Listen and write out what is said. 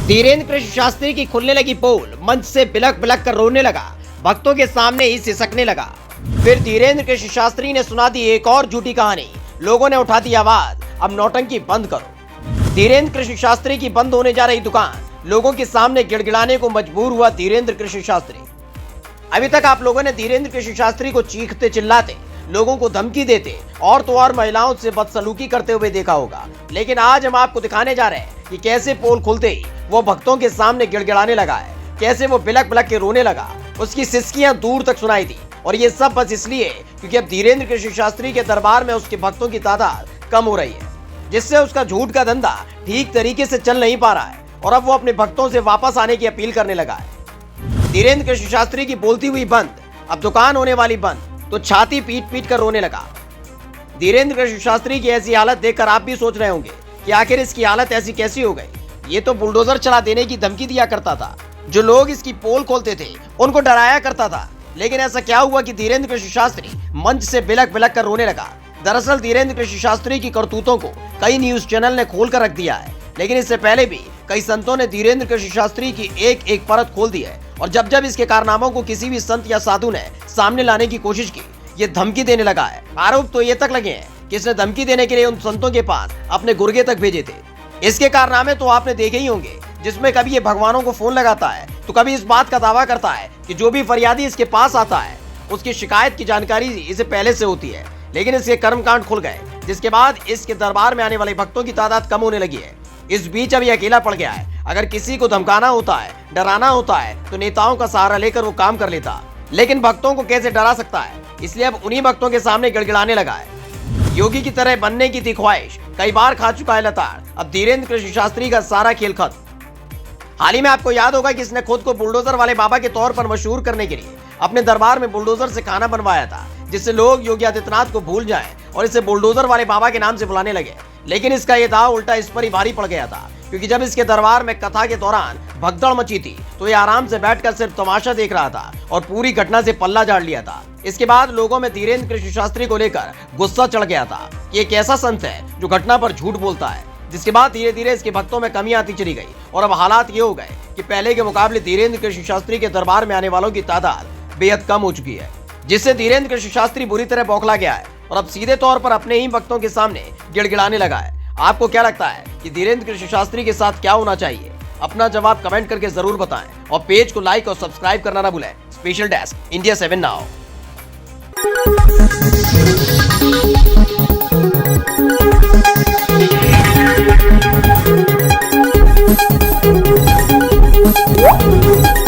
धीरेन्द्र कृष्ण शास्त्री की खुलने लगी पोल, मंच से बिलख बिलख कर रोने लगा, भक्तों के सामने ही सिसकने लगा। फिर धीरेन्द्र कृष्ण शास्त्री ने सुना दी एक और झूठी कहानी। लोगों ने उठा दी आवाज, अब नौटंकी बंद करो। धीरेन्द्र कृष्ण शास्त्री की बंद होने जा रही दुकान, लोगों के सामने गिड़गिड़ाने को मजबूर हुआ धीरेन्द्र कृष्ण शास्त्री। अभी तक आप लोगों ने धीरेन्द्र कृष्ण शास्त्री को चीखते चिल्लाते, लोगों को धमकी देते और तो और महिलाओं से बदसलूकी करते हुए देखा होगा, लेकिन आज हम आपको दिखाने जा रहे हैं कि कैसे पोल खुलते ही वो भक्तों के सामने गिड़गिड़ाने लगा है, कैसे वो बिलख बिलख के रोने लगा। उसकी सिसकियां दूर तक सुनाई थी और ये सब बस इसलिए क्योंकि अब धीरेन्द्र कृष्ण शास्त्री के दरबार में उसके भक्तों की तादाद कम हो रही है, जिससे उसका झूठ का धंधा ठीक तरीके से चल नहीं पा रहा है और अब वो अपने भक्तों से वापस आने की अपील करने लगा है। धीरेन्द्र कृष्ण शास्त्री की बोलती हुई बंद, अब दुकान होने वाली बंद, तो छाती पीट पीट कर रोने लगा। धीरेन्द्र कृष्ण शास्त्री की ऐसी हालत देखकर आप भी सोच रहे होंगे कि आखिर इसकी हालत ऐसी कैसी हो गई। ये तो बुलडोजर चला देने की धमकी दिया करता था, जो लोग इसकी पोल खोलते थे उनको डराया करता था, लेकिन ऐसा क्या हुआ कि धीरेन्द्र कृष्ण शास्त्री मंच से बिलख बिलख कर रोने लगा। दरअसल धीरेन्द्र कृष्ण शास्त्री की करतूतों को कई न्यूज चैनल ने खोल कर रख दिया है, लेकिन इससे पहले भी कई संतों ने धीरेन्द्र कृष्ण शास्त्री की एक एक परत खोल दी है और जब जब इसके कारनामों को किसी भी संत या साधु ने सामने लाने की कोशिश की, ये धमकी देने लगा है। आरोप तो ये तक लगे हैं कि इसने धमकी देने के लिए उन संतों के पास अपने गुर्गे तक भेजे थे। इसके कारनामे तो आपने देखे ही होंगे, जिसमें कभी ये भगवानों को फोन लगाता है तो कभी इस बात का दावा करता है कि जो भी फरियादी इसके पास आता है उसकी शिकायत की जानकारी इसे पहले से होती है। लेकिन इसके कर्मकांड खुल गए, जिसके बाद इसके दरबार में आने वाले भक्तों की तादाद कम होने लगी है। इस बीच अब ये अकेला पड़ गया है। अगर किसी को धमकाना होता है, डराना होता है, तो नेताओं का सहारा लेकर वो काम कर लेता, लेकिन भक्तों को कैसे डरा सकता है, इसलिए अब उन्हीं भक्तों के सामने गिड़गिड़ाने लगा है। योगी की तरह बनने की थी ख्वाहिश, कई बार खा चुका है लताड़, अब धीरेन्द्र कृष्ण शास्त्री का सारा खेल खत्म। हाल ही में आपको याद होगा कि इसने खुद को बुलडोजर वाले बाबा के तौर पर मशहूर करने के लिए अपने दरबार में बुलडोजर से खाना बनवाया था, जिससे लोग योगी आदित्यनाथ को भूल जाएं और इसे बुलडोजर वाले बाबा के नाम से बुलाने लगे। लेकिन इसका ये दाव उल्टा इस पर ही भारी पड़ गया था, क्योंकि जब इसके दरबार में कथा के दौरान भगदड़ मची थी तो ये आराम से बैठकर सिर्फ तमाशा देख रहा था और पूरी घटना से पल्ला झाड़ लिया था। इसके बाद लोगों में धीरेन्द्र कृष्ण शास्त्री को लेकर गुस्सा चढ़ गया था कि एक ऐसा संत है जो घटना पर झूठ बोलता है, जिसके बाद धीरे धीरे इसके भक्तों में कमी आती चली गई और अब हालात ये हो गए कि पहले के मुकाबले धीरेन्द्र कृष्ण शास्त्री के दरबार में आने वालों की तादाद बेहद कम हो चुकी है, जिससे धीरेन्द्र कृष्ण शास्त्री बुरी तरह बौखला गया है और अब सीधे तौर पर अपने ही भक्तों के सामने गिड़गिड़ाने लगा है। आपको क्या लगता है कि धीरेन्द्र कृष्ण शास्त्री के साथ क्या होना चाहिए? अपना जवाब कमेंट करके जरूर बताएं और पेज को लाइक और सब्सक्राइब करना ना भूलें। Special desk India 7 now. What?